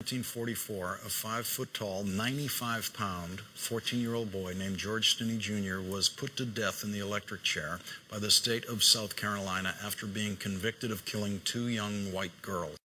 1944, a 5-foot-tall, 95-pound, 14-year-old boy named George Stinney Jr. was put to death in the electric chair by the state of South Carolina after being convicted of killing 2 young white girls.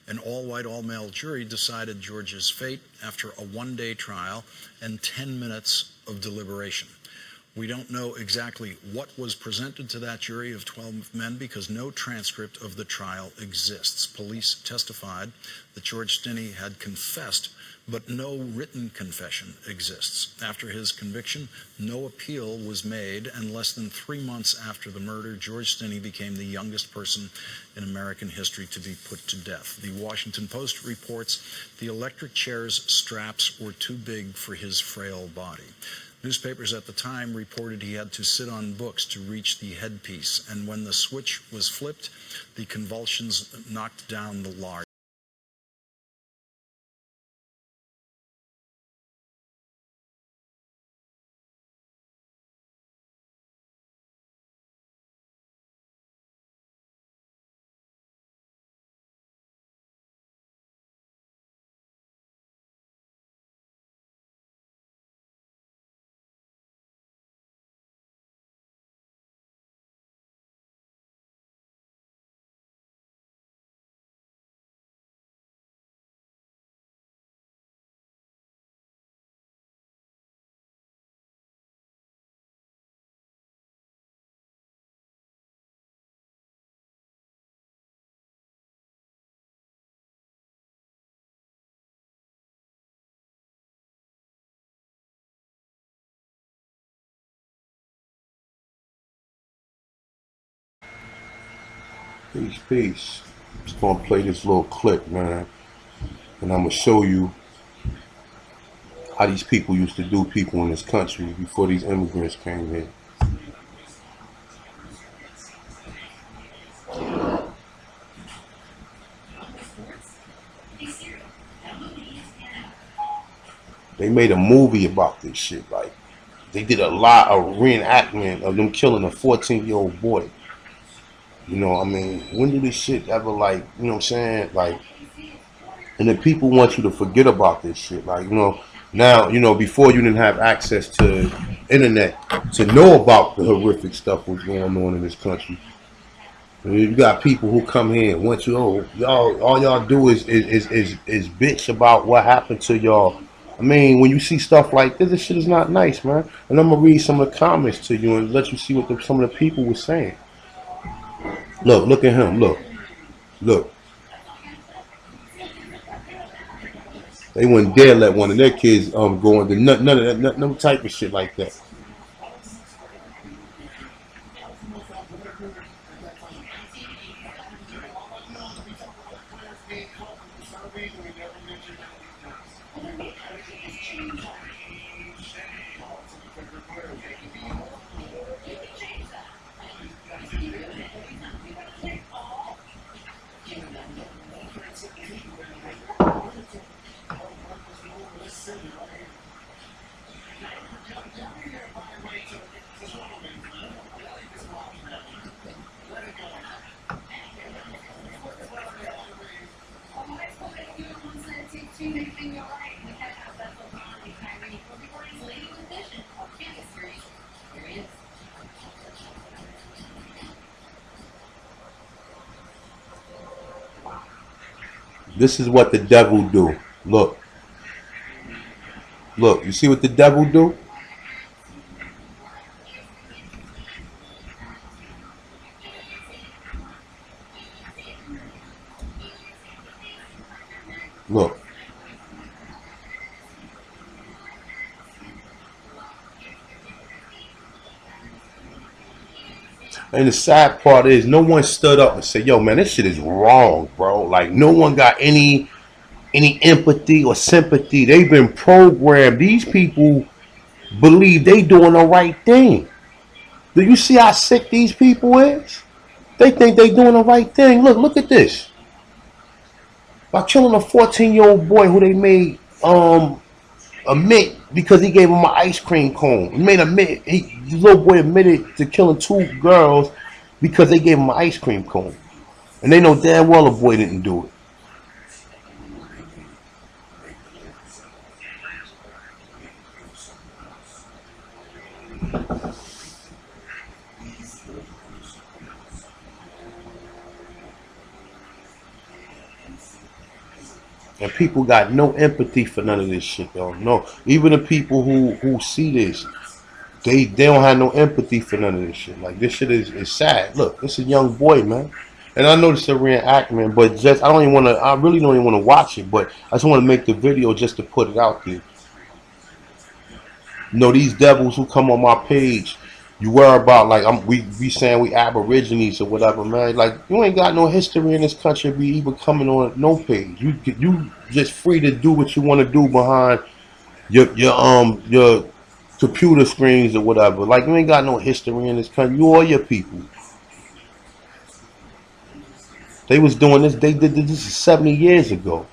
An all-white, all-male jury decided George's fate after a 1-day trial and 10 minutes of deliberation. We don't know exactly what was presented to that jury of 12 men because no transcript of the trial exists. Police testified that George Stinney had confessed, but no written confession exists. After his conviction, no appeal was made, and less than 3 months after the murder, George Stinney became the youngest person in American history to be put to death. The Washington Post reports the electric chair's straps were too big for his frail body. Newspapers at the time reported he had to sit on books to reach the headpiece, and when the switch was flipped, the convulsions knocked down the large. Peace, peace. Just gonna play this little clip, man, and I'm gonna show you how these people used to do people in this country before these immigrants came here. They made a movie about this shit. Like, they did a lot of reenactment of them killing a 14-year-old boy. You know, I mean, when did this shit ever, like, you know what I'm saying? Like, and then people want you to forget about this shit. Like, you know, now, you know, before you didn't have access to internet to know about the horrific stuff that's going on in this country. You got people who come here and want you, oh, y'all, all y'all do is bitch about what happened to y'all. I mean, when you see stuff like this shit is not nice, man. And I'm gonna read some of the comments to you and let you see what some of the people were saying. Look at him. Look. They wouldn't dare let one of their kids go into none of that, no type of shit like that. This is what the devil do. Look, you see what the devil do? Look. And the sad part is no one stood up and said, yo, man, this shit is wrong, bro. Like, no one got any empathy or sympathy. They've been programmed. These people believe they doing the right thing. Do you see how sick these people is? They think they doing the right thing. Look at this. By killing a 14-year-old boy who they made admit because he gave him an ice cream cone. The little boy admitted to killing 2 girls because they gave him an ice cream cone. And they know damn well the boy didn't do it. And people got no empathy for none of this shit, though. No, even the people who see this, they don't have no empathy for none of this shit. Like this shit is sad. Look, it's a young boy, man. And I know this is a reenactment, but just I really don't even want to watch it. But I just want to make the video just to put it out there. You know, these devils who come on my page, you worry about like we saying we aborigines or whatever, man. Like you ain't got no history in this country be even coming on no page. You just free to do what you want to do behind your computer screens or whatever. Like you ain't got no history in this country. You or your people. They was doing this. They did this 70 years ago.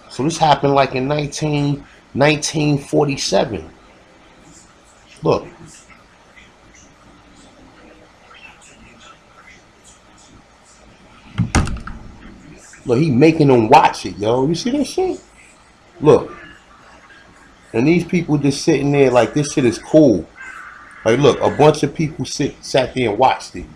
So this happened like in 1947. Look. Look, he making them watch it, yo. You see that shit? Look. And these people just sitting there like this shit is cool. Like, look, a bunch of people sat there and watched it.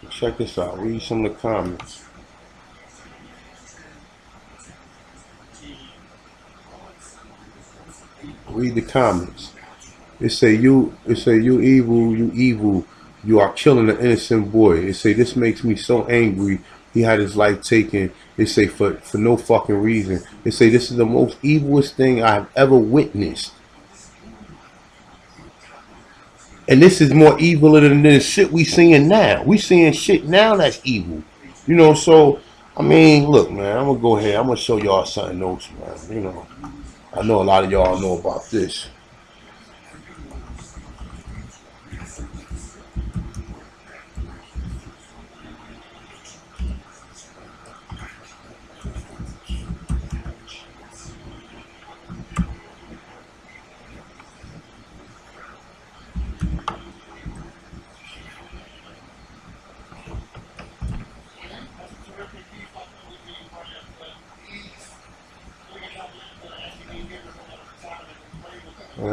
Check this out. Read some of the comments. Read the comments. It say you evil, you are killing an innocent boy. It say this makes me so angry. He had his life taken. It say for no fucking reason. It say this is the most evilest thing I have ever witnessed. And this is more evil than the shit we seeing now. We seeing shit now that's evil. You know, so I mean, look, man, I'm gonna go ahead. I'm gonna show y'all something else, man. You know, I know a lot of y'all know about this.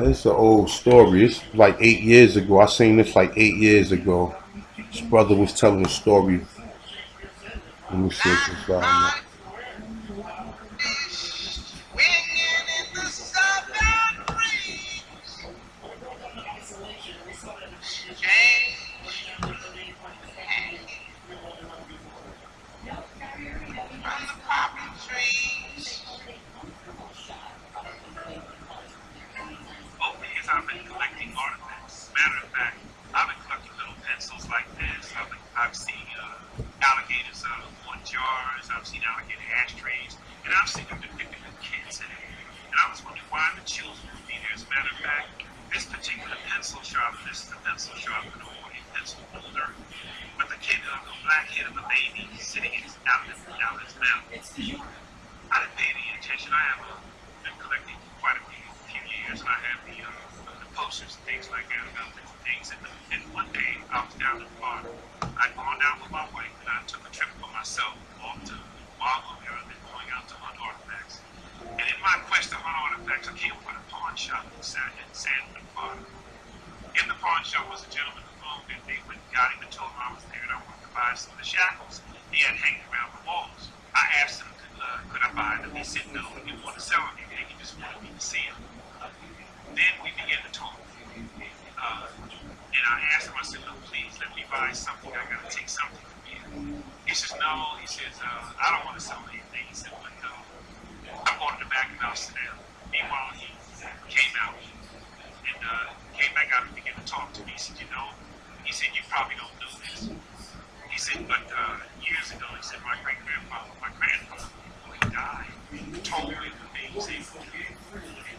It's an old story. It's like 8 years ago. I seen this like 8 years ago. This brother was telling a story. Let me see if it's out. I've been collecting artifacts. Matter of fact, I've been collecting little pencils like this. I've seen alligators on jars. I've seen alligator ashtrays, and I've seen them depicted with kids in it. And I was wondering why the children would be there. As a matter of fact, this particular pencil sharpener, this is the pencil sharpener or a pencil holder, but the kid, the black head of the baby sitting out of his mouth. I didn't pay any attention. I have been collecting quite a few years, and I have the posters and things like that about different things. And one day I was down in Florida. I'd gone down with my wife, and I took a trip for myself off to Marble Area, then going out to hunt artifacts. And in my quest to hunt artifacts, I came upon a pawn shop in Sanford, Florida. In the pawn shop was a gentleman who owned it. They went and got him and told him I was there and I wanted to buy some of the shackles he had hanging around the walls. I asked him, could I buy them? He said no, he didn't want to sell anything. He just wanted me to see them. Then we began to talk. And I asked him, I said, look, please let me buy something. I got to take something from you. He says, no. He says, I don't want to sell anything. He said, but I'm going to the back of Amsterdam. Meanwhile, he came out and came back out and began to talk to me. He said, he said, you probably don't know this. He said, but years ago, he said, my grandfather, before he died, told me the things.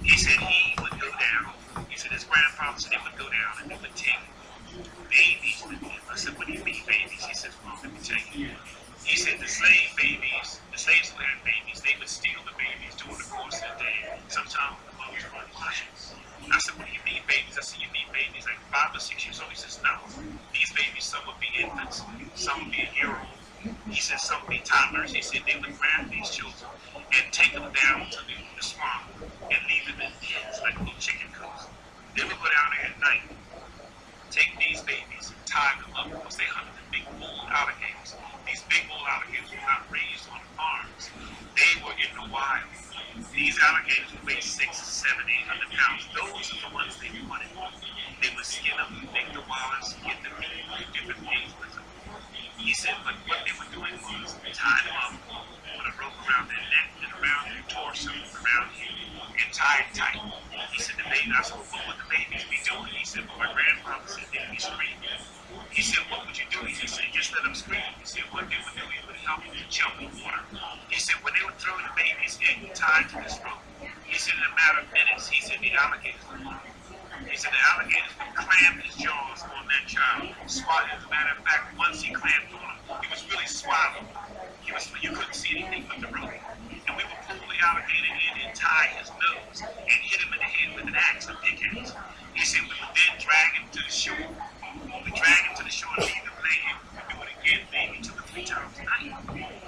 He said he would go down. He said his grandfather said he would go down and they would take babies with him. I said, what do you mean babies? He said, well, let me tell you. He said the slave babies, the slaves who had babies, they they would steal the babies during the course of the day. Sometimes the mothers run punches. I said, what do you mean babies? I said, you mean babies like 5 or 6 years old? He says, no. These babies, some would be infants, some would be a year old. He said, some would be toddlers. He said, they would grab these children and take them down to the swamp and leave them in pens like little chicken coops. They would go down there at night, take these babies, tie them up because they hunted the big bull alligators. These big bull alligators were not raised on farms. They were in the wild. These alligators would weigh 600, 700, 800 pounds. Those are the ones they wanted. They would skin them, make the wallets, get the meat, do different things with them. He said, but what they were doing was tie them up, put a rope around their neck and around their torso, around here, and tie it tight. He said, the baby, I said, well, what would the babies be doing? He said, well, my grandfather said they'd be screaming. He said, what would you do? He said, just let them scream. He said, what they would do, it would help them to jump in water. He said, when they would throw the babies in, tied to this rope, he said, in a matter of minutes, he said, the alligators would move. He said, the alligators would clamp his jaws on that child. Swallow. As a matter of fact, once he clamped on him, he was really swallowed. You couldn't see anything but the rope. And we would pull the alligator in and tie his nose and hit him in the head with an axe, a pickaxe. He said, we would then drag him to the shore. We drag him to the shore and leave him laying. We do it again, maybe 2 or 3 times a night.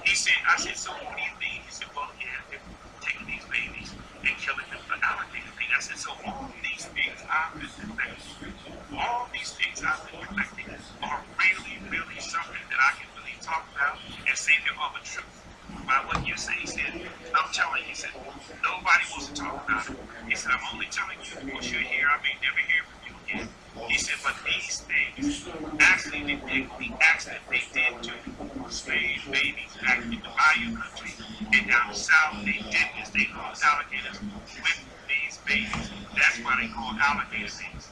He said, I said, so what do you mean? He said, well, yeah, they're taking these babies and killing them for alligator thing. I said, so all these things I've been neglecting, all these things I've been neglecting are really, really something that I can really talk about and say they are the truth. By what you say, he said, I'm telling you, he said, nobody wants to talk about it. He said, I'm only telling you because you're here, I may never hear from you again. He said, but these things, actually, the acts that they did to slave babies back in the Bayou country and down south, they did this. They called alligators with these babies. That's why they call alligator babies.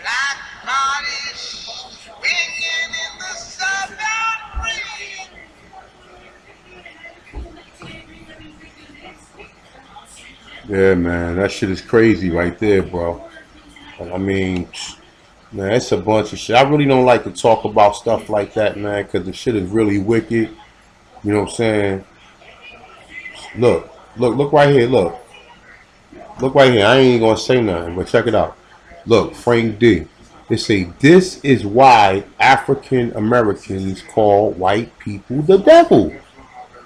Black bodies swinging in the southern breeze. Yeah, man, that shit is crazy right there, bro. I mean, man, it's a bunch of shit. I really don't like to talk about stuff like that, man, because the shit is really wicked. You know what I'm saying? Look right here. Look right here. I ain't gonna say nothing, but check it out. Look, Frank D. They say this is why African Americans call white people the devil.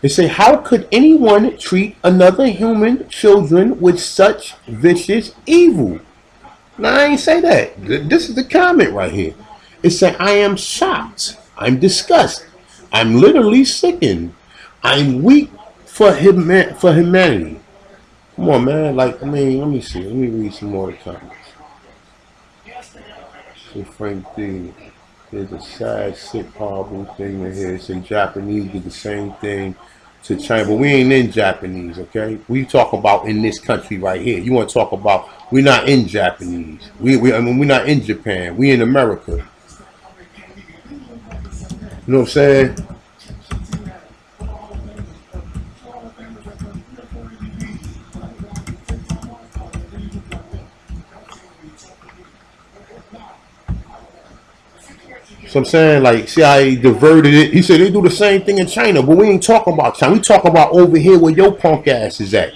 They say, how could anyone treat another human children with such vicious evil? Now, I ain't say that. This is the comment right here. It said, I am shocked. I'm disgusted. I'm literally sickened. I'm weak for humanity. Come on, man. Like, I mean, let me see. Let me read some more of the comments. So Frank D. There's a sad, sick, horrible thing in here. Say Japanese did the same thing to China, but we ain't in Japanese, okay? We talk about in this country right here. You want to talk about we're not in Japanese. I mean, we're not in Japan. We in America. You know what I'm saying? So I'm saying, like, see how he diverted it? He said they do the same thing in China, but we ain't talking about China. We talk about over here where your punk ass is at.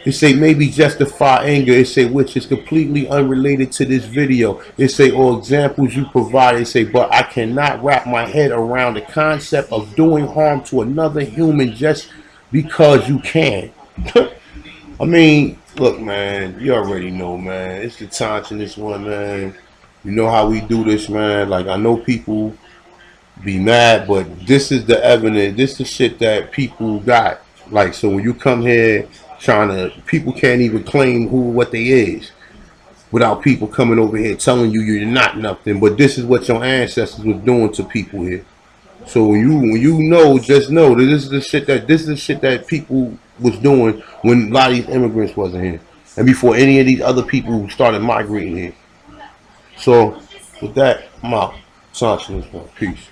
They say maybe justify anger. They say which is completely unrelated to this video. They say all examples you provide. They say, but I cannot wrap my head around the concept of doing harm to another human just because you can. I mean, look, man, you already know, man. It's the taunts in this one, man. You know how we do this, man. Like, I know people be mad, but this is the evidence. This is the shit that people got. Like, so when you come here people can't even claim what they is without people coming over here telling you you're not nothing. But this is what your ancestors was doing to people here. So when you know, just know that this is the shit that people was doing when a lot of these immigrants wasn't here, and before any of these other people started migrating here. So with that, I'm out. Peace.